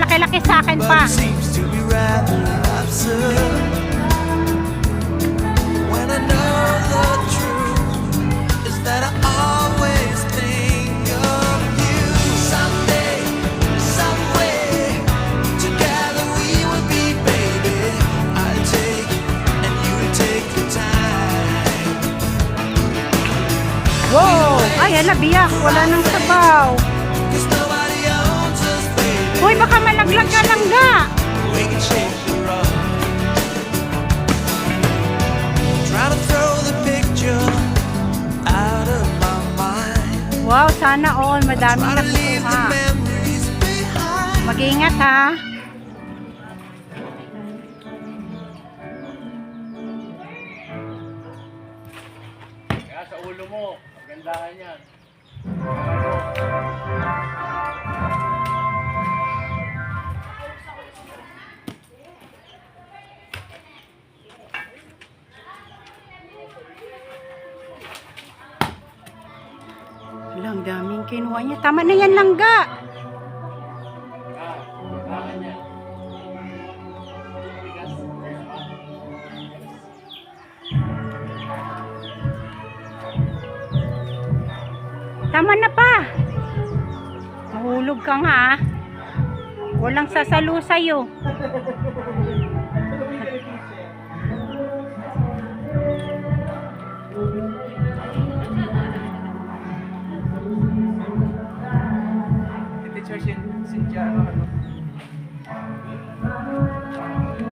malaki-laki sa akin pa. But it seems to be rather absurd when I know the truth is that I always think of you. Someday, some way, together we will be, baby. I'll take and you take the time. Wow! Ay, hala, biyak. Wala nang sabaw. 'Cause nobody owns us, baby. Uy, baka malaglag ka lang ga. We can shake the rock. Trying to throw the picture out of my mind. Wow, sana all. Madaming Try to leave the nakuha. memories behind. Mag-ingat ha. Kaya sa ulo mo, magandahan yan. Wala, ang daming kinuha niya. Tama na yan lang ga. Magandahan yan. Tama na pa. Mahulog ka nga ah. Walang sasalo sa'yo. Teacher Cynthia, ano?